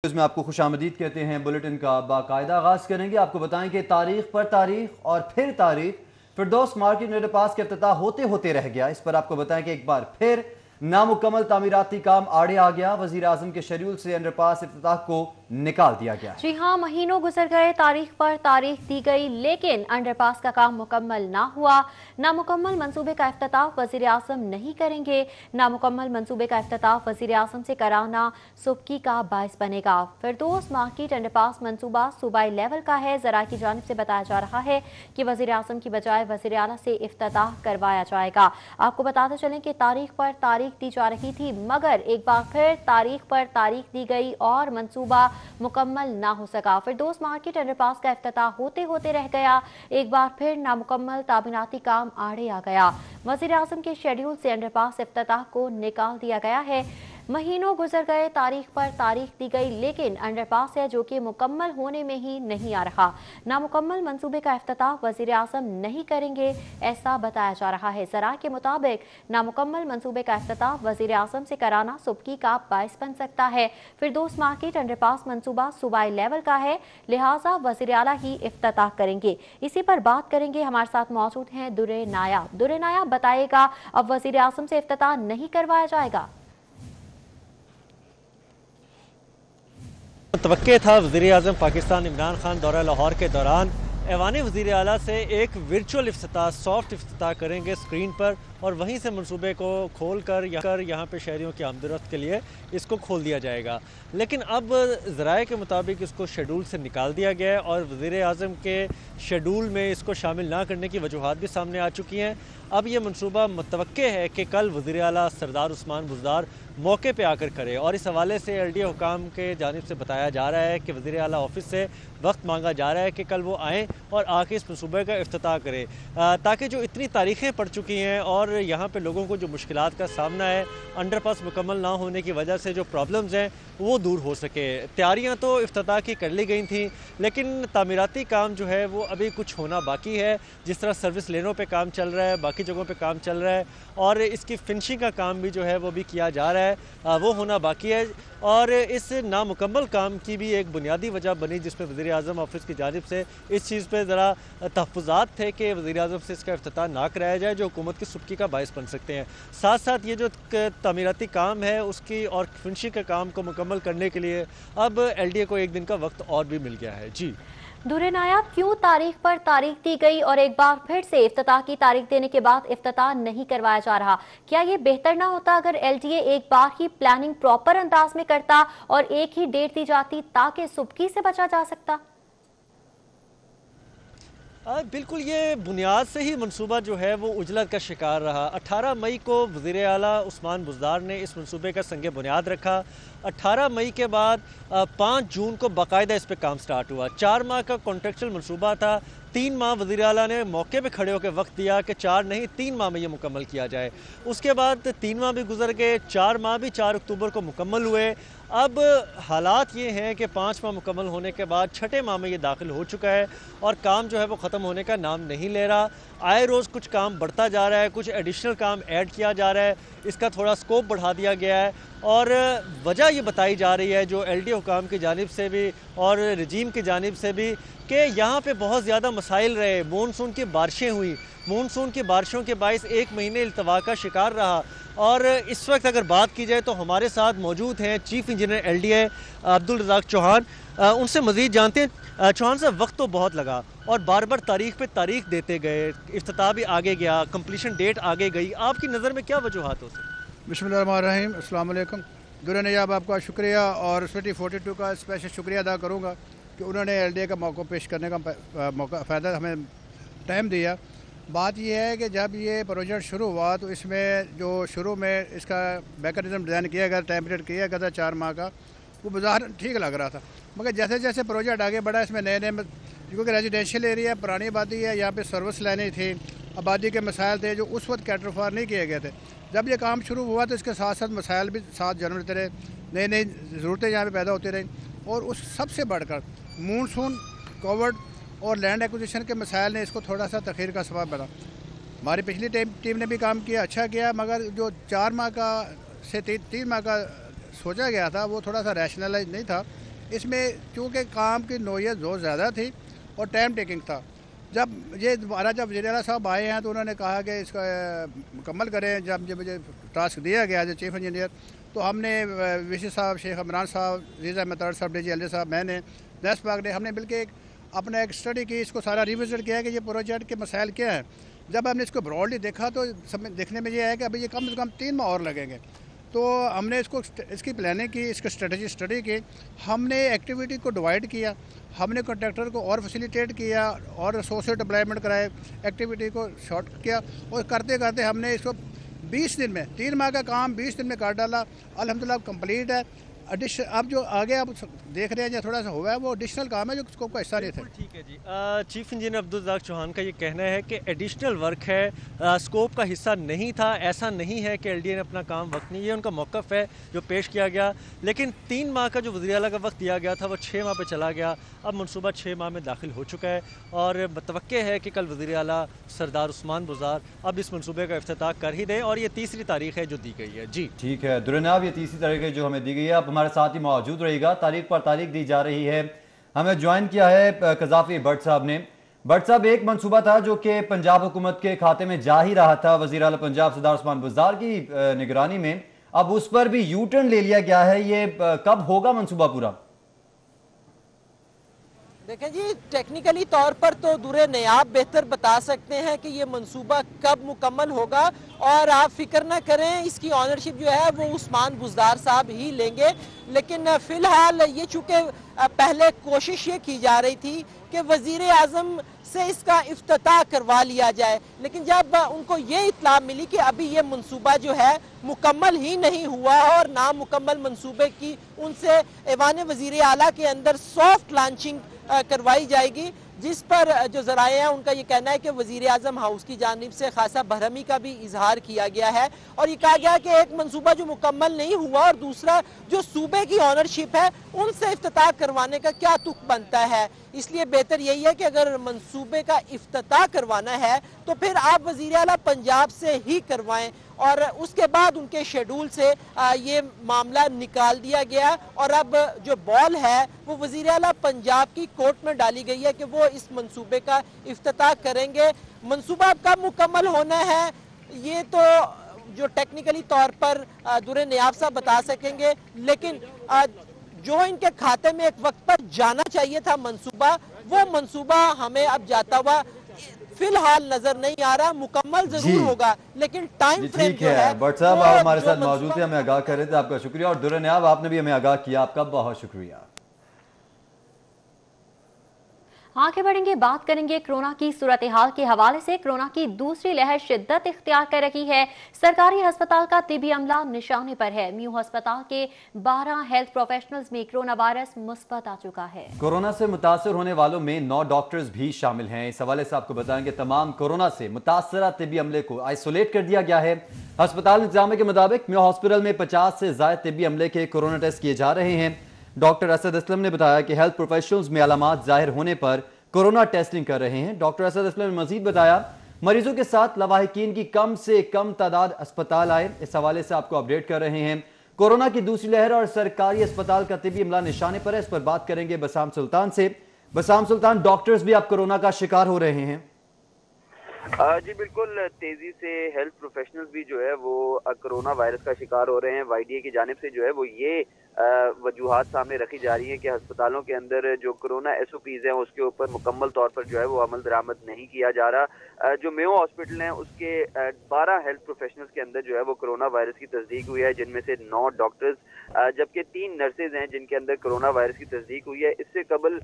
میں آپ کو خوش آمدید کہتے ہیں۔ بلیٹن کا باقاعدہ آغاز کریں گے۔ آپ کو بتائیں کہ تاریخ پر تاریخ اور پھر تاریخ فردوس مارکیٹ انڈر پاس کے افتتاح ہوتے رہ گیا۔ اس پر آپ کو بتائیں کہ ایک بار پھر نامکمل تعمیراتی کام آڑے آ گیا۔ وزیر اعظم کے شیڈول سے انڈر پاس افتتاح کو نکال دیا گیا ہے۔ جی ہاں، مہینوں گزر گئے، تاریخ پر تاریخ دی گئی، لیکن انڈر پاس کا کام مکمل نہ ہوا۔ نامکمل منصوبے کا افتتاح وزیر اعظم نہیں کریں گے۔ نامکمل منصوبے کا افتتاح وزیر اعظم سے کرانا سبکی کا باعث بنے گا۔ فردوس مارکیٹ انڈر پاس منصوبہ صوبائی لیول کا ہے۔ ذرائع کی جانب سے بتایا جا رہا ہے کہ وزیر اعظم کی بجائے وزیر اعلیٰ سے افتتاح کروایا جائے گا۔ آپ کو بتاتے چلیں کہ تاریخ پر تاریخ دی جا رہی تھی، مگر ایک بار پھر تاریخ پر تاریخ دی گئی اور منصوبہ مکمل نہ ہو سکا۔ فردوس مارکیٹ انڈر پاس کا افتتاح ہوتے رہ گیا۔ ایک بار پھر نامکمل تعمیراتی کام آڑے آ گیا۔ وزیر اعظم کے شیڈول سے انڈر پاس افتتاح کو نکال دیا گیا ہے۔ مہینوں گزر گئے، تاریخ پر تاریخ دی گئی، لیکن انڈر پاس ہے جو کہ مکمل ہونے میں ہی نہیں آ رہا۔ نامکمل منصوبے کا افتتاح وزیر اعظم نہیں کریں گے، ایسا بتایا جا رہا ہے۔ ذرائع کے مطابق نامکمل منصوبے کا افتتاح وزیر اعظم سے کرانا سبکی کا باعث بن سکتا ہے۔ فردوس مارکیٹ انڈر پاس منصوبہ صوبائی لیول کا ہے، لہٰذا وزیر اعلیٰ ہی افتتاح کریں گے۔ اسی پر بات کریں گے، ہمارے ساتھ موجود ہیں درِ نایاب۔ درِ نایاب بتائیے گا، اب وزیر اعظم سے افتتاح نہیں کروایا جائے گا؟ متوقع تھا وزیر اعظم پاکستان عمران خان دورہ لاہور کے دوران ایوان وزیر اعلیٰ سے ایک ورچوئل افتتاح، سافٹ افتتاح کریں گے اسکرین پر، اور وہیں سے منصوبے کو کھول کر یہاں پہ شہریوں کی آمد و رفت کے لیے اس کو کھول دیا جائے گا۔ لیکن اب ذرائع کے مطابق اس کو شیڈول سے نکال دیا گیا ہے، اور وزیر اعظم کے شیڈول میں اس کو شامل نہ کرنے کی وجوہات بھی سامنے آ چکی ہیں۔ اب یہ منصوبہ متوقع ہے کہ کل وزیر اعلیٰ سردار عثمان بزدار موقع پہ آ کر کرے، اور اس حوالے سے ایل ڈی اے حکام کے جانب سے بتایا جا رہا ہے کہ وزیر اعلیٰ آفس سے وقت مانگا جا رہا ہے کہ کل وہ آئیں اور آ کے اس منصوبے کا افتتاح کرے، تاکہ جو اتنی تاریخیں پڑ چکی ہیں اور یہاں پہ لوگوں کو جو مشکلات کا سامنا ہے انڈر پاس مکمل نہ ہونے کی وجہ سے، جو پرابلمز ہیں وہ دور ہو سکے۔ تیاریاں تو افتتاح کی کر لی گئی تھیں، لیکن تعمیراتی کام جو ہے وہ ابھی کچھ ہونا باقی ہے۔ جس طرح سروس لینوں پہ کام چل رہا ہے، باقی جگہوں پہ کام چل رہا ہے، اور اس کی فنشنگ کا کام بھی جو ہے وہ بھی کیا جا رہا ہے، وہ ہونا باقی ہے۔ اور اس نامکمل کام کی بھی ایک بنیادی وجہ بنی، جس پہ وزیر اعظم آفس کی جانب سے اس چیز پہ ذرا تحفظات تھے کہ وزیر اعظم سے اس کا افتتاح نہ کرایا جائے، جو حکومت کی سبکی کا باعث بن سکتے ہیں۔ ساتھ ساتھ یہ جو تعمیراتی کام ہے اس کی اور فنشنگ کے کام کو مکمل کرنے کے لیے اب ایل ڈی اے کو ایک دن کا وقت اور بھی مل گیا ہے۔ جی درِ نایاب، کیوں تاریخ پر تاریخ دی گئی اور ایک بار پھر سے افتتاح کی تاریخ دینے کے بعد افتتاح نہیں کروایا جا رہا؟ کیا یہ بہتر نہ ہوتا اگر ایل ڈی اے ایک بار ہی پلاننگ پراپر انداز میں کرتا اور ایک ہی ڈیٹ دی جاتی تاکہ سبکی سے بچا جا سکتا؟ بالکل، یہ بنیاد سے ہی منصوبہ جو ہے وہ عجلت کا شکار رہا۔ 18 مئی کو وزیر اعلیٰ عثمان بزدار نے اس منصوبے کا سنگ بنیاد رکھا۔ 18 مئی کے بعد 5 جون کو باقاعدہ اس پہ کام سٹارٹ ہوا۔ 4 ماہ کا کانٹریکچل منصوبہ تھا۔ 3 ماہ وزیر اعلیٰ نے موقع پہ کھڑے ہو کے وقت دیا کہ 4 نہیں 3 ماہ میں یہ مکمل کیا جائے۔ اس کے بعد 3 ماہ بھی گزر گئے، 4 ماہ بھی 4 اکتوبر کو مکمل ہوئے۔ اب حالات یہ ہیں کہ 5 ماہ مکمل ہونے کے بعد 6 ماہ میں یہ داخل ہو چکا ہے، اور کام جو ہے وہ ختم ہونے کا نام نہیں لے رہا۔ آئے روز کچھ کام بڑھتا جا رہا ہے، کچھ ایڈیشنل کام ایڈ کیا جا رہا ہے، اس کا تھوڑا سکوپ بڑھا دیا گیا ہے، اور وجہ یہ بتائی جا رہی ہے جو ایل ڈی حکام کی جانب سے بھی اور رجیم کی جانب سے بھی کہ یہاں پہ بہت زیادہ مسائل رہے۔ مونسون کی بارشیں ہوئیں، مونسون کی بارشوں کے باعث 1 مہینے التوا کا شکار رہا، اور اس وقت اگر بات کی جائے تو ہمارے ساتھ موجود ہیں chief engineer L D A Abdulrazzaq Chauhan. ان سے مزید جانتے ہیں۔ چوہان صاحب، وقت تو بہت لگا اور بار بار تاریخ پہ تاریخ دیتے گئے، افتتاح بھی آگے گیا، کمپلیشن ڈیٹ آگے گئی، آپ کی نظر میں کیا وجوہات ہو سکتی؟ بسم اللہ الرحمن الرحیم، السلام علیکم۔ درِ نایاب آپ کا شکریہ، اور SVT 42 کا اسپیشل شکریہ ادا کروں گا کہ انہوں نے ایل ڈی اے کا موقع پیش کرنے کا موقع فائدہ ہمیں ٹائم دیا۔ بات یہ ہے کہ جب یہ پروجیکٹ شروع ہوا تو اس میں جو شروع میں اس کا میکانزم ڈیزائن کیا گیا، ٹائم پیریڈ کیا گیا تھا 4 ماہ کا، وہ بظاہر ٹھیک لگ رہا تھا، مگر جیسے جیسے پروجیکٹ آگے بڑھا اس میں نئے کیونکہ ریزیڈینشیل ایریا پرانی آبادی ہے، یہاں پہ سروس لائنیں تھیں، آبادی کے مسائل تھے جو اس وقت کیٹر فار نہیں کیے گئے تھے۔ جب یہ کام شروع ہوا تو اس کے ساتھ ساتھ مسائل بھی ساتھ جنم لیتے رہے، نئی ضرورتیں یہاں پہ پیدا ہوتی رہیں، اور اس سب سے بڑھ کر مونسون، کووڈ اور لینڈ ایکوزیشن کے مسائل نے اس کو تھوڑا سا تاخیر کا سبب بنا۔ ہماری پچھلی ٹیم نے بھی کام کیا، اچھا کیا، مگر جو 4 ماہ کا سے 3 ماہ کا سوچا گیا تھا وہ تھوڑا سا ریشنلائز نہیں تھا، इसमें चूँकि काम की नौयत बहुत ज़्यादा थी और टाइम टेकिंग था। जब ये दोबारा जब वज़ीर आला साहब आए हैं तो उन्होंने कहा कि इसका मुकम्मल करें। जब मुझे टास्क दिया गया एज चीफ इंजीनियर, तो हमने वीसी साहब, शेख इमरान साहब, रीज़ा मतार साहब, DG एल साहब, मैंने, नैस पाक ने, हमने मिलकर अपना एक स्टडी की, इसको सारा रिविज़िट किया कि ये प्रोजेक्ट के मसाइल क्या हैं। जब हमने इसको ब्रॉडली देखा तो देखने में ये है कि अभी ये कम से कम 3 माह और लगेंगे। तो हमने इसकी प्लानिंग की, इसकी स्ट्रेटजी स्टडी की, हमने एक्टिविटी को डिवाइड किया, हमने कॉन्ट्रैक्टर को और फैसिलिटेट किया और सोशल डेवलपमेंट कराए, एक्टिविटी को शॉर्ट किया और करते करते हमने इसको 20 दिन में, 3 माह का काम 20 दिन में कर डाला। अल्हम्दुलिल्लाह कंप्लीट है। अब जो आगे आप देख रहे हैं जो थोड़ा सा हुआ है वो एडिशनल काम है जो स्कोप का हिस्सा नहीं था। ठीक है जी। चीफ इंजीनियर अब्दुल रज़ाक चौहान का ये कहना है कि एडिशनल वर्क है, स्कोप का हिस्सा नहीं था। ऐसा नहीं है कि LDA ने अपना काम वक्त नहीं, ये उनका मौक़िफ़ है जो पेश किया गया। लेकिन 3 माह का जो वज़ीर आला का वक्त दिया गया था वो 6 माह पे चला गया। अब मनसूबा 6 माह में दाखिल हो चुका है और मुतवक्के है कि कल वज़ीर आला सरदार उस्मान बुज़दार अब इस मनसूबे का इफ्तिताह कर ही दें और ये 3री तारीख है जो दी गई है। जी ठीक है दुरनाब, ये 3री तारीख जो हमें दी गई है। आप हमारे साथ ही मौजूद रहिएगा, तारीख पर तारीख दी जा रही है। हमें ज्वाइन किया है कज़ाफ़ी भट्ट साहब ने। भट्ट साहब, एक मनसूबा था जो कि पंजाब हुकूमत के खाते में जा ही रहा था वज़ीर आला पंजाब सरदार उस्मान बुज़दार की निगरानी में, अब उस पर भी यू टर्न ले लिया गया है। ये कब होगा मनसूबा पूरा? देखें जी, टेक्निकली तौर पर तो दूरे नयाब बेहतर बता सकते हैं कि ये मंसूबा कब मुकम्मल होगा और आप फिक्र ना करें, इसकी ऑनरशिप जो है वो उस्मान बुज़दार साहब ही लेंगे। लेकिन फ़िलहाल ये चूँकि पहले कोशिश ये की जा रही थी कि वज़ीर आज़म से इसका इफ्तिताह करवा लिया जाए, लेकिन जब उनको ये इत्तला मिली कि अभी ये मंसूबा जो है मुकम्मल ही नहीं हुआ और नामुकम्मल मंसूबे की उनसे ऐवान वज़ीर आला के अंदर सॉफ्ट लॉन्चिंग करवाई जाएगी, जिस पर जो ज़राए हैं उनका ये कहना है कि वज़ीर आज़म हाउस की जानिब से खासा बरहमी का भी इजहार किया गया है और ये कहा गया कि एक मंसूबा जो मुकम्मल नहीं हुआ और दूसरा जो सूबे की ऑनरशिप है उनसे इफ्तिताह करवाने का क्या तुक बनता है। इसलिए बेहतर यही है कि अगर मंसूबे का इफ्तिताह करवाना है तो फिर आप वज़ीर आला पंजाब से ही करवाएं और उसके बाद उनके शेड्यूल से ये मामला निकाल दिया गया और अब जो बॉल है वो वज़ीर आला पंजाब की कोर्ट में डाली गई है कि वो इस मंसूबे का इफ्तिताह करेंगे। मंसूबा कब मुकम्मल होना है ये तो जो टेक्निकली तौर पर दुरे नयाब साहब बता सकेंगे, लेकिन जो इनके खाते में एक वक्त पर जाना चाहिए था मंसूबा, वो मंसूबा हमें अब जाता हुआ फिलहाल नजर नहीं आ रहा। मुकम्मल जरूर होगा लेकिन टाइम फ्रेम जो है। भट्ट साहब आप हमारे साथ मौजूद थे, हमें आगाह कर रहे थे, आपका शुक्रिया। और दुर्रे नयाब आपने भी हमें आगाह किया, आपका बहुत शुक्रिया। आगे बढ़ेंगे, बात करेंगे कोरोना की सूरत हाल के हवाले से। कोरोना की दूसरी लहर शिद्दत इख्तियार कर रही है। सरकारी अस्पताल का तिबी अमला निशाने पर है। म्यू अस्पताल के 12 हेल्थ प्रोफेशनल्स में कोरोना वायरस मुस्बत आ चुका है। कोरोना से मुतासर होने वालों में 9 डॉक्टर्स भी शामिल हैं। इस हवाले से आपको बताएंगे तमाम कोरोना से मुतासरा तिबी अमले को आइसोलेट कर दिया गया है। अस्पताल इंतजाम के मुताबिक म्यू हॉस्पिटल में 50 से ज्यादा तिबी अमले के कोरोना टेस्ट किए जा रहे हैं। डॉक्टर असद असलम ने बताया कि हेल्थ प्रोफेशनल्स में अलामात जाहिर होने पर कोरोना टेस्टिंग कर रहे हैं। डॉक्टर असद असलम ने मजीद बताया मरीजों के साथ लवाहिकीन की कम से कम तादाद अस्पताल आए। इस हवाले से आपको अपडेट कर रहे हैं। कोरोना की दूसरी लहर और सरकारी अस्पताल का तिबी अमला निशाने पर है। इस पर बात करेंगे बसाम सुल्तान से। बसाम सुल्तान, डॉक्टर्स भी अब कोरोना का शिकार हो रहे हैं? जी बिल्कुल, तेजी से हेल्थ प्रोफेशनल्स भी जो है वो कोरोना वायरस का शिकार हो रहे हैं। YDA की जानिब से जो है वो ये वजूहात सामने रखी जा रही है कि अस्पतालों के अंदर जो कोरोना SOPs हैं उसके ऊपर मुकम्मल तौर पर जो है वो अमल दरामद नहीं किया जा रहा। जो मेयो हॉस्पिटल है उसके 12 हेल्थ प्रोफेशनल्स के अंदर जो है वो कोरोना वायरस की तस्दीक हुई है, जिनमें से 9 डॉक्टर्स जबकि 3 नर्सेज हैं जिनके अंदर कोरोना वायरस की तस्दीक हुई है। इससे कबल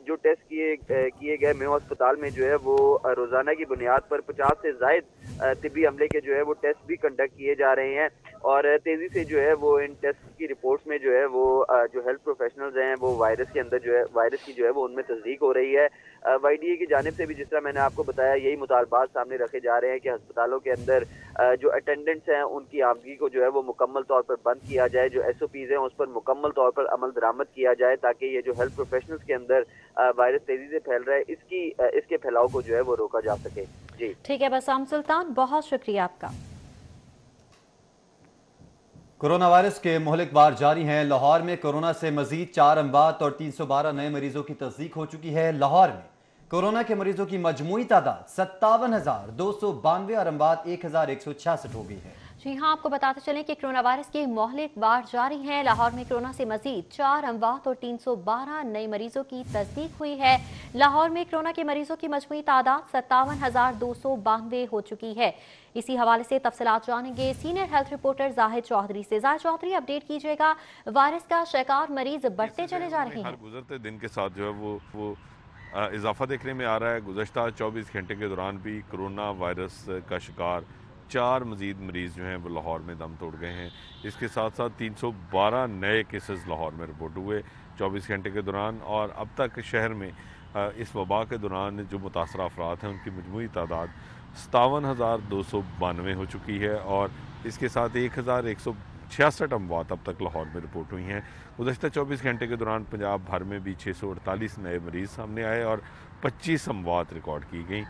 जो टेस्ट किए गए मेयो अस्पताल में जो है वो रोजाना की बुनियाद पर 50 से जायद तिब्बी अमले के जो है वो टेस्ट भी कंडक्ट किए जा रहे हैं और तेजी से जो है वो इन टेस्ट की रिपोर्ट्स में जो है वो जो हेल्थ प्रोफेशनल्स हैं वो वायरस के अंदर जो है वायरस की जो है वो उनमें तस्दीक हो रही है। YDA की जानिब से भी जिस तरह मैंने आपको बताया यही मुतालबात सामने रखे जा रहे हैं कि अस्पतालों के अंदर जो अटेंडेंट्स हैं उनकी आमदगी को जो है वो मुकम्मल तौर पर बंद किया जाए, जो SOPs हैं उस पर मुकम्मल तौर पर अमल दरामद किया जाए ताकि ये जो हेल्थ प्रोफेशनल्स के अंदर वायरस तेजी से फैल रहा है इसके फैलाव को जो है वो रोका जा सके। जी ठीक है बसाम सुल्तान, बहुत शुक्रिया आपका। कोरोना वायरस के मुहलिक वार जारी हैं। लाहौर में कोरोना से मजीद 4 अमवात और 312 नए मरीजों की तस्दीक हो चुकी है। लाहौर में कोरोना के मरीजों की मजमूई तादाद 57,292 और अमवात 1,166 हो गई है। जी हाँ, आपको बताते चलें कि कोरोना वायरस के मुहलिक वार जारी हैं। लाहौर में कोरोना से मजीद 4 अमवात और 312 नए मरीजों की तस्दीक हुई है। लाहौर में कोरोना के मरीजों की मजमूई तादाद 57,292 हो चुकी है। इसी हवाले से तफसीलात जानेंगे senior health reporter Zahid Chaudhry से। जाहिद चौधरी, अपडेट कीजिएगा, वायरस का शिकार मरीज बढ़ते चले जा रहे हैं। गुजरते दिन के साथ जो है वो इजाफा देखने में आ रहा है। गुज़श्ता 24 घंटे के दौरान भी कोरोना वायरस का शिकार 4 मजीद मरीज़ जो हैं वो लाहौर में दम तोड़ गए हैं। इसके साथ साथ 312 नए केसेस लाहौर में रिपोर्ट हुए 24 घंटे के दौरान, और अब तक शहर में इस वबा के दौरान जो मुतासरा अफराद हैं उनकी मजमूई तादाद 57,292 हो चुकी है, और इसके साथ 1,166 अमवात अब तक लाहौर में रिपोर्ट हुई हैं। गुज़श्ता 24 घंटे के दौरान पंजाब भर में भी 648 नए मरीज़ सामने आए और 25 अमवात रिकॉर्ड की गई,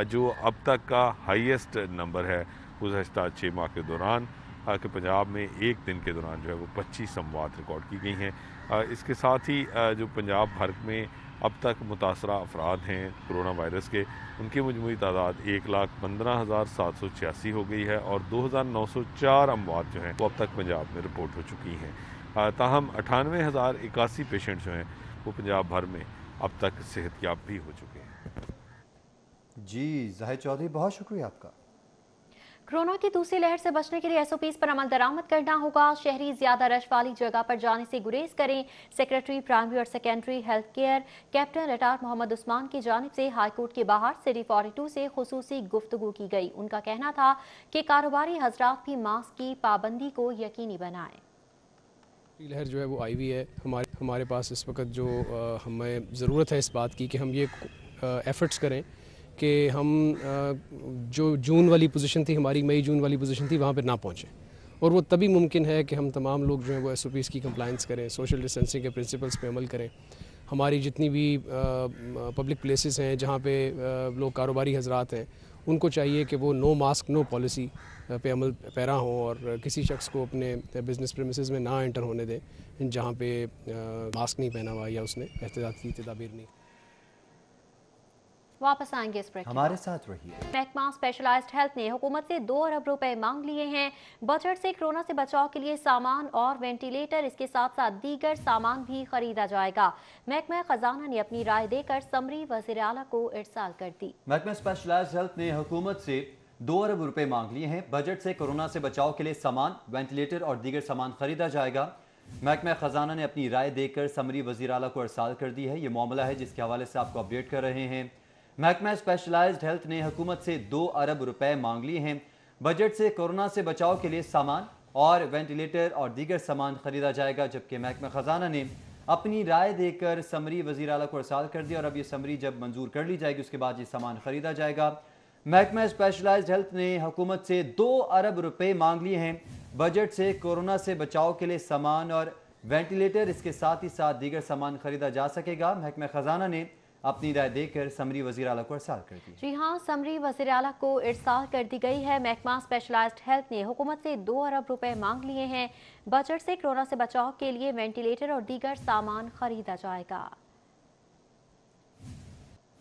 जो अब तक का हाईएस्ट नंबर है गुज़श्ता 6 माह के दौरान, कि पंजाब में एक दिन के दौरान जो है वो 25 अमवात रिकॉर्ड की गई हैं। इसके साथ ही जो पंजाब भर में अब तक मुतासरा अफराद हैं कोरोना वायरस के, उनकी मजमूई तादाद 1,15,786 हो गई है, और 2,904 अमवात जो हैं वो अब तक पंजाब में रिपोर्ट हो चुकी हैं। ताहम 98,081 पेशेंट जो हैं वो पंजाब भर में अब तक सेहतयाब भी हो चुके हैं। जी जाहिद चौधरी, बहुत शुक्रिया आपका। कोरोना की दूसरी लहर से बचने के लिए एसओपीज पर अमल दरामद करना होगा। शहरी ज्यादा रश वाली जगह पर जाने से गुरेज करें। सेक्रेटरी प्राइमरी और secondary health care captain retired Mohammad Usman की जानिब से हाईकोर्ट के बाहर सिटी 42 से खुसूसी गुफ्तगू की गई। उनका कहना था कि कारोबारी हजरात भी मास्क की पाबंदी को यकीनी बनाएं। लहर जो है वो आई हुई है हमारे पास इस वक्त, जो हमें ज़रूरत है इस बात की कि हम ये एफ़र्ट्स करें कि हम जो जून वाली पोजीशन थी, हमारी मई जून वाली पोजीशन थी, वहाँ पे ना पहुँचें, और वो तभी मुमकिन है कि हम तमाम लोग जो हैं वो एसओपीज़ की कंप्लाइंस करें, सोशल डिस्टेंसिंग के प्रिंसिपल्स पे अमल करें। हमारी जितनी भी पब्लिक प्लेसेस हैं जहाँ पे लोग कारोबारी हजरात हैं, उनको चाहिए कि वो नो मास्क नो पॉलिसी पे अमल पैरा हों, और किसी शख्स को अपने बिज़नेस प्रेमिसेस में ना एंटर होने दें जहाँ पे मास्क नहीं पहना हुआ या उसने एहतियाती तदाबीर नहीं। वापस आएंगे इस ब्रेक, हमारे साथ रहिए। महकमा स्पेशलाइज्ड हेल्थ ने हुकूमत से 2 अरब रुपए मांग लिए हैं। बजट से कोरोना से बचाव के लिए सामान और वेंटिलेटर, इसके साथ साथ दीगर सामान भी खरीदा जाएगा। महकमा खजाना ने अपनी राय देकर समरी वज़ीर आला को इरसाल कर दी। महकमा स्पेशलाइज्ड हेल्थ ने हुकूमत से 2 अरब रुपए मांग लिए हैं। बजट से कोरोना से बचाव के लिए सामान, वेंटिलेटर और दीगर सामान खरीदा जाएगा। महकमा खजाना ने अपनी राय देकर समरी वज़ीर आला को इरसाल कर दी है। ये मामला है जिसके हवाले से आपको अपडेट कर रहे हैं। महकमा स्पेशलाइज्ड हेल्थ ने हुकूमत से 2 अरब रुपए मांग लिए हैं। बजट से कोरोना से बचाव के लिए सामान और वेंटिलेटर और दीगर सामान खरीदा जाएगा, जबकि महकमा खजाना ने अपनी राय देकर समरी वज़ीर आला को इरसाल कर दिया, और अब ये समरी जब मंजूर कर ली जाएगी उसके बाद ये सामान खरीदा जाएगा। महकमा स्पेशलाइज्ड हेल्थ ने हुकूमत से 2 अरब रुपए मांग लिए हैं। बजट से कोरोना से बचाव के लिए सामान और वेंटिलेटर, इसके साथ ही साथ दीगर सामान खरीदा जा सकेगा। महकमा खजाना ने अपनी राय देकर समरी वज़ीर आला को इरसाल कर दी। जी हाँ, समरी वज़ीर आला को इरसाल कर दी गई है। महकमा स्पेशलाइज्ड हेल्थ ने हुकूमत से 2 अरब रुपए मांग लिए हैं। बजट से कोरोना से बचाव के लिए वेंटिलेटर और दीगर सामान खरीदा जाएगा।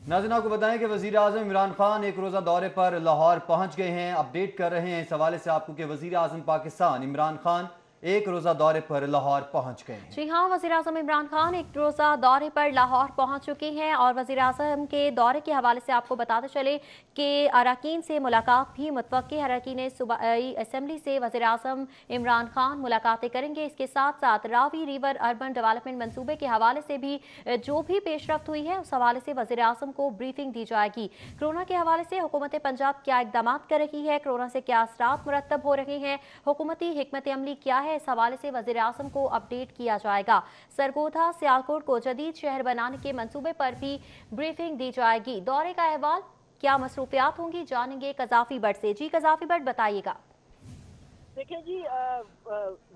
नाज़रीन, आपको बताएं कि वज़ीर आज़म इमरान खान एक रोज़ा दौरे पर लाहौर पहुंच गए हैं। अपडेट कर रहे हैं इस हवाले से आपको कि वज़ीर आज़म पाकिस्तान इमरान खान एक रोज़ा दौरे पर लाहौर पहुंच गए हैं। जी हाँ, वज़ीर आज़म इमरान खान एक रोज़ा दौरे पर लाहौर पहुंच चुके हैं, और वज़ीर आज़म के दौरे के हवाले से आपको बताते चले कि अरकान से मुलाकात भी मुतवक्की है। अरकान सूबाई असम्बली से वज़ीर आज़म इमरान खान मुलाकातें करेंगे। इसके साथ साथ रावी रिवर अर्बन डेवलपमेंट मनसूबे के हवाले से भी जो भी पेशरफ्त हुई है उस हवाले से वज़ीर आज़म को ब्रीफिंग दी जाएगी। कोरोना के हवाले से हुकूमत पंजाब क्या इक़दाम कर रही है, कोरोना से क्या असरात मुरतब हो रहे हैं, हुकूमती हिकमत अमली क्या है, इस हवाले से वज़ीर आज़म को अपडेट किया जाएगा। सरगोधा सियालकोट को जदीद शहर बनाने के मंसूबे पर भी ब्रीफिंग दी जाएगी। दौरे का अहवाल, क्या मसरूफियात होंगी, जानेंगे कज़ाफ़ी बट से। जी कज़ाफ़ी बट, बताइएगा। देखिए जी,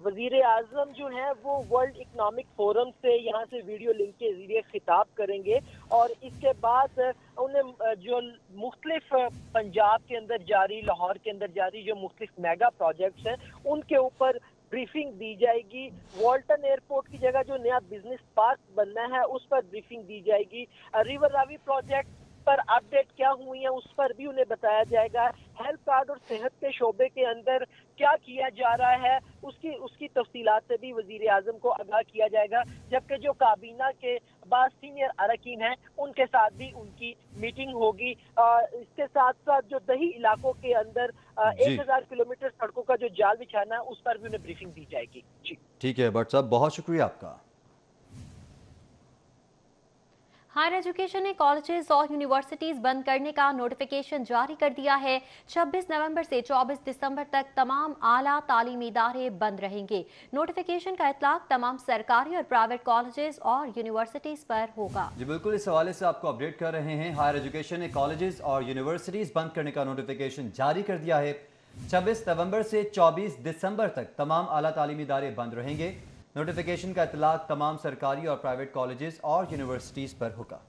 वज़ीर आज़म जो है वो वर्ल्ड इकनॉमिक फोरम से यहाँ से वीडियो लिंक के जरिए खिताब करेंगे, और इसके बाद उन्हें जो मुख्तलिफ पंजाब के अंदर जारी, लाहौर के अंदर जारी जो मुख्तलिफ मेगा प्रोजेक्ट्स हैं उनके ऊपर ब्रीफिंग दी जाएगी। वॉल्टन एयरपोर्ट की जगह जो नया बिजनेस पार्क बनना है उस पर ब्रीफिंग दी जाएगी। रिवर रावी प्रोजेक्ट पर अपडेट क्या हुई है उस पर भी उन्हें बताया जाएगा। हेल्थ कार्ड और सेहत के शोबे के अंदर क्या किया जा रहा है उसकी तफसीलात से भी वजीर आजम को आगाह किया जाएगा। जबकि जो काबीना के बाद सीनियर अरकान हैं उनके साथ भी उनकी मीटिंग होगी। इसके साथ साथ जो दही इलाकों के अंदर 1000 किलोमीटर सड़कों का जो जाल बिछाना है उस पर भी उन्हें ब्रीफिंग दी जाएगी। जी ठीक है भट्ट साहब, बहुत शुक्रिया आपका। हायर एजुकेशन ने कॉलेजेस और यूनिवर्सिटीज बंद करने का नोटिफिकेशन जारी कर दिया है। 26 नवंबर से 24 दिसंबर तक तमाम आला तालीमी इदारे बंद रहेंगे। नोटिफिकेशन का इतलाक तमाम सरकारी और प्राइवेट कॉलेजेस और यूनिवर्सिटीज पर होगा। जी बिल्कुल, इस हवाले से आपको अपडेट कर रहे हैं। हायर एजुकेशन ने कॉलेजेस और यूनिवर्सिटीज बंद करने का नोटिफिकेशन जारी कर दिया है। 26 नवंबर से 24 दिसंबर तक तमाम आला तालीमी इदारे बंद रहेंगे। नोटिफिकेशन का इतलाक तमाम सरकारी और प्राइवेट कॉलेजेस और यूनिवर्सिटीज पर होगा।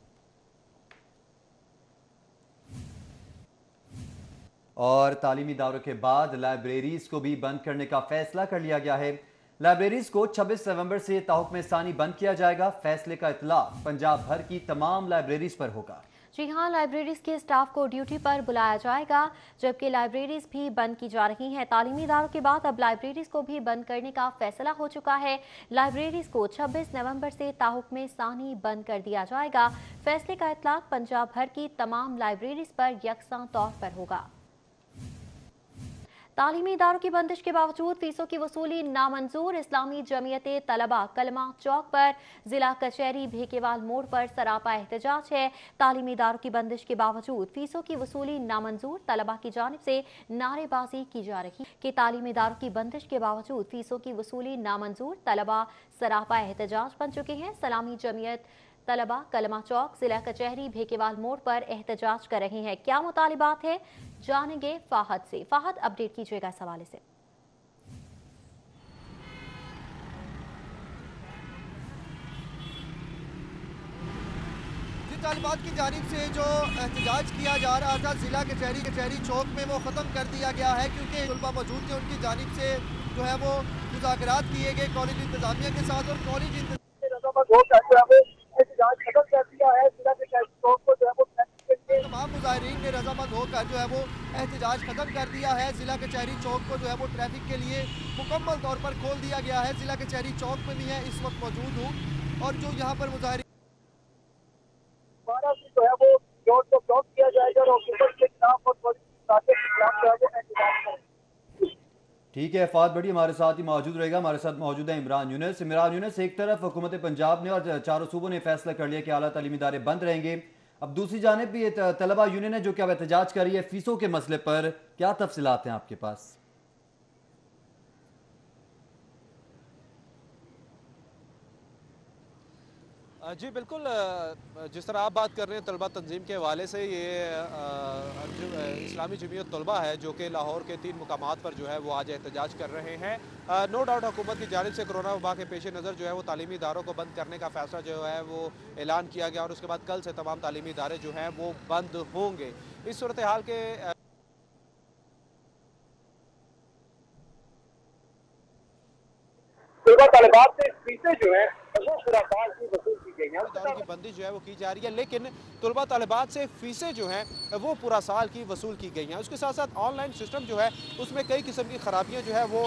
और तालीमी इदारों के बाद लाइब्रेरीज को भी बंद करने का फैसला कर लिया गया है। लाइब्रेरीज को 26 नवंबर से ताहुक्म सानी बंद किया जाएगा। फैसले का इतलाक पंजाब भर की तमाम लाइब्रेरीज पर होगा। जी हाँ, लाइब्रेरीज के स्टाफ को ड्यूटी पर बुलाया जाएगा, जबकि लाइब्रेरीज भी बंद की जा रही हैं। तालीमी इदारों के बाद अब लाइब्रेरीज को भी बंद करने का फैसला हो चुका है। लाइब्रेरीज को 26 नवंबर से ताहुक्म सानी बंद कर दिया जाएगा। फैसले का इतलाक पंजाब भर की तमाम लाइब्रेरीज पर यकसां तौर पर होगा। तालीमी इदारों की बंदिश के बावजूद फीसों की वसूली नामंजूर। इस्लामी जमीयत तलबा कलमा चौक पर जिला कचहरी भेकेवाल मोड़ पर सरापा एहतजाज है। तालीमी इदारों की बंदिश के बावजूद फीसों की वसूली नामंजूर। तलबा की जानिब से नारेबाजी की जा रही कि तालीमी इदारों की बंदिश के बावजूद फीसों की वसूली नामंजूर। तलबा सरापा एहतजाज बन चुके हैं। इस्लामी जमीयत तलबा कलमा चौक जिला कचहरी भेकेवाल मोड़ पर एहतजाज कर रहे हैं। क्या मुतालिबात है, जानेंगे फाहद से। फाहद, अपडेट कीजिएगा इस हवाले से। तालिबात की जानिब से जो एहतजाज किया जा रहा था जिला कचहरी चौक में वो ख़त्म कर दिया गया है, क्योंकि तलबा मौजूद थे। उनकी जानिब से जो है वो मुज़ाकरात किए गए कॉलेज इंतजामिया के साथ और कॉलेज खत्म कर दिया है। जिला कचहरी चौक को जो है वो तमाम मुजाहिरीन ने रजामंद होकर जो है वो एहतजाज खत्म कर दिया है। जिला कचहरी चौक को जो है वो ट्रैफिक के लिए मुकम्मल तौर पर खोल दिया गया है। जिला कचहरी चौक में भी है इस वक्त मौजूद हूँ और जो यहाँ पर मुजाहिरीन जो है वो रोड को ब्लॉक किया जाएगा और ऑक्यूपेंट के खिलाफ और ठीक है, फाद बड़ी हमारे साथ ही मौजूद रहेगा। हमारे साथ मौजूद है इमरान यूनुस। एक तरफ हुकूमत पंजाब ने और चारों सूबों ने फैसला कर लिया कि आला तालीमी इदारे बंद रहेंगे। अब दूसरी जानिब भी तलबा यूनियन है जो कि अब एहतजाज कर रही है फीसों के मसले पर। क्या तफसीलात हैं आपके पास? जी बिल्कुल, जिस तरह आप बात कर रहे हैं तलबा तंजीम के हवाले से, ये इस्लामी जमीयत तलबा है जो कि लाहौर के 3 मुकामात पर जो है वो आज एहतजाज कर रहे हैं। नो डाउट हुकूमत की जानिब से कोरोना वबा के पेश नज़र जो है वो तालीमी इदारों को बंद करने का फैसला जो है वो ऐलान किया गया और उसके बाद कल से तमाम तालीमी इदारे जो हैं वो बंद होंगे। इस सूरत हाल के तालिबात से फीसें जो है वो पूरा साल की वसूल की गई है। इदारों की बंदी जो है वो की जा रही है, लेकिन तलबा तालिबात से फीसें जो हैं वो पूरा साल की वसूल की गई हैं। उसके साथ साथ ऑनलाइन सिस्टम जो है उसमें कई किस्म की खराबियाँ जो है वो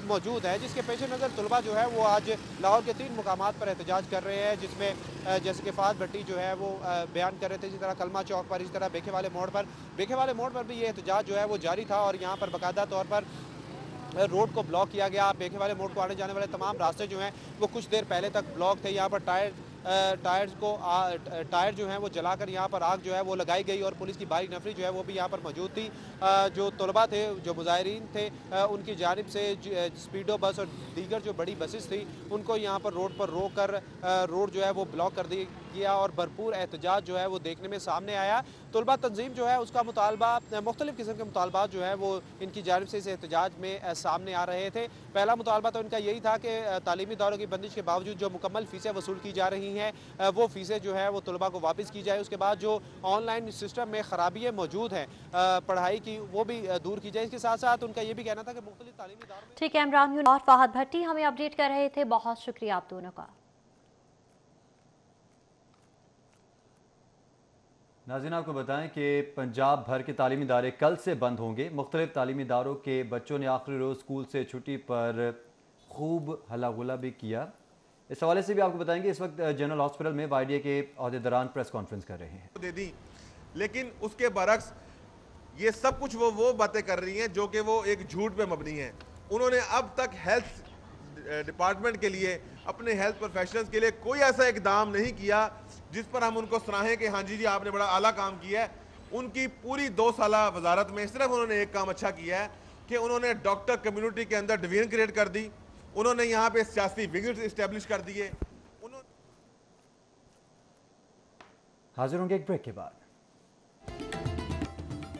मौजूद है, जिसके पेश नज़र तलबा जो है वो आज लाहौर के 3 मुकामात पर एहतजाज कर रहे हैं, जिसमें जैसे कि फाद भट्टी जो है वो बयान कर रहे थे, इसी तरह कलमा चौक पर, इसी तरह बेखे वाले मोड़ पर भी ये एहतजाज जो है वो जारी था और यहाँ पर बाकायदा तौर पर रोड को ब्लॉक किया गया। बेखे वाले मोड़ को आने जाने वाले तमाम रास्ते जो हैं वो कुछ देर पहले तक ब्लॉक थे। यहाँ पर टायर जो हैं वो जलाकर यहाँ पर आग जो है वो लगाई गई और पुलिस की भारी नफरी जो है वो भी यहाँ पर मौजूद थी। जो तलबा थे, जो मुजाहिरीन थे, उनकी जानिब से स्पीडो बस और दीगर जो बड़ी बसेस थी उनको यहाँ पर रोड पर रोक कर रोड जो है वो ब्लॉक कर दी किया और भरपूर एहतजाज जो है वो देखने में सामने आया। तलबा तंजीम जो है उसका मुतालबा, मुख्तलिफ किस्म के मुतालबात जो है वो इनकी जानिब से इस एहतजाज में सामने आ रहे थे। पहला मुतालबा तो इनका यही था कि तालीमी दौरों की बंदिश के बावजूद जो मुकम्मल फ़ीसें वसूल की जा रही हैं वो फ़ीसें जो है वो तलबा को वापस की जाए। उसके बाद जो ऑनलाइन सिस्टम में ख़राबियाँ मौजूद हैं पढ़ाई की, वो भी दूर की जाए। इसके साथ साथ उनका ये भी कहना था कि मुख्तलिफ तालीमी इदारों में। ठीक है, इमरान और फहद भट्टी हमें अपडेट कर रहे थे, बहुत शुक्रिया आप दोनों का। नाज़रीन, आपको बताएं कि पंजाब भर के तालीमी इदारे कल से बंद होंगे। मुख्तलिफ तालीमी इदारों के बच्चों ने आखिरी रोज़ स्कूल से छुट्टी पर खूब हल्ला गुल्ला भी किया। इस हवाले से भी आपको बताएंगे, इस वक्त जनरल हॉस्पिटल में वाईडीए के अहदेदारान प्रेस कॉन्फ्रेंस कर रहे हैं। दे दी, लेकिन उसके बरक्स ये सब कुछ वो बातें कर रही हैं जो कि वो एक झूठ पे मबनी है। उन्होंने अब तक हेल्थ डिपार्टमेंट के लिए, अपने हेल्थ प्रोफेशनल्स के लिए कोई ऐसा इकदाम नहीं किया जिस पर हम उनको सराहें कि हाँ जी आपने बड़ा आला काम किया है। उनकी पूरी 2 साला वजारत में सिर्फ उन्होंने एक काम अच्छा किया है कि उन्होंने डॉक्टर कम्युनिटी के अंदर डिवीजन क्रिएट कर दी, उन्होंने यहाँ पे सियासी विंग्स इस्टेब्लिश कर दिए। हाजिर होंगे एक ब्रेक के बाद।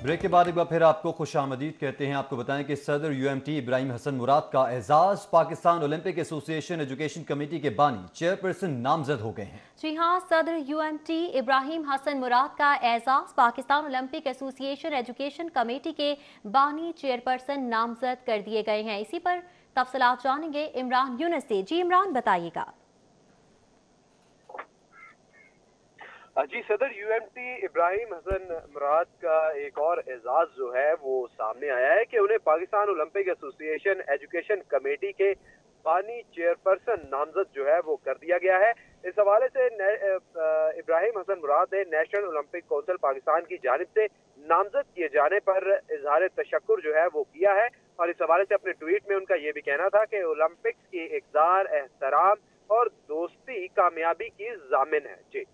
ब्रेक के बाद एक बार फिर आपको खुशामदीद कहते हैं। आपको बताएं कि सदर यूएमटी इब्राहिम हसन मुराद का एजाज Pakistan Olympic association education committee के बानी चेयरपर्सन नामजद हो गए हैं। जी हाँ, सदर यूएमटी इब्राहिम हसन मुराद का एजाज Pakistan Olympic association education committee के बानी चेयरपर्सन नामजद कर दिए गए हैं। इसी पर तफसीलात जानेंगे इमरान यूनुस से। जी इमरान, बताइएगा। जी, सदर यूएमटी इब्राहिम हसन मुराद का एक और एजाज जो है वो सामने आया है कि उन्हें Pakistan Olympic association education committee के बानी चेयरपर्सन नामजद जो है वो कर दिया गया है। इस हवाले से इब्राहिम हसन मुराद ने नेशनल ओलंपिक काउंसिल पाकिस्तान की जानिब से नामजद किए जाने पर इजहार तशक्कुर जो है वो किया है और इस हवाले से अपने ट्वीट में उनका ये भी कहना था कि ओलंपिक्स की इक़दार, एहतराम और दोस्ती कामयाबी की ज़ामिन है। जी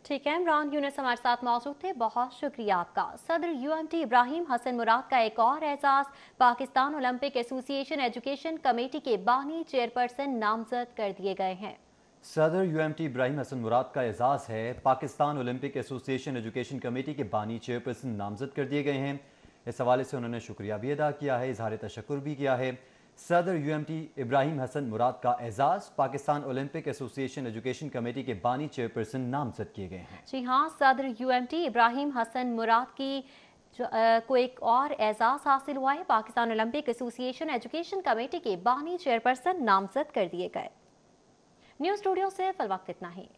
ठीक है, इमरान यूनुस हमारे साथ मौजूद थे, बहुत शुक्रिया आपका। सदर यूएमटी इब्राहिम हसन मुराद का एक और एजाज Pakistan Olympic association education committee के बानी चेयरपर्सन नामजद कर दिए गए हैं। सदर यूएमटी इब्राहिम हसन मुराद का एजाज है Pakistan Olympic association education committee के बानी चेयरपर्सन नामजद कर दिए गए हैं। इस हवाले से उन्होंने शुक्रिया भी अदा किया है, इजहार तशक्कुर भी किया है। सदर यूएमटी इब्राहिम हसन मुराद का एजाज Pakistan Olympic association education committee के बानी चेयरपर्सन नामजद किए गए हैं। जी हाँ, सदर यूएमटी इब्राहिम हसन मुराद की को एक और एजाज हासिल हुआ है। Pakistan Olympic association education committee के बानी चेयरपर्सन नामजद कर दिए गए। न्यूज़ स्टूडियो से फिल वक्त इतना ही।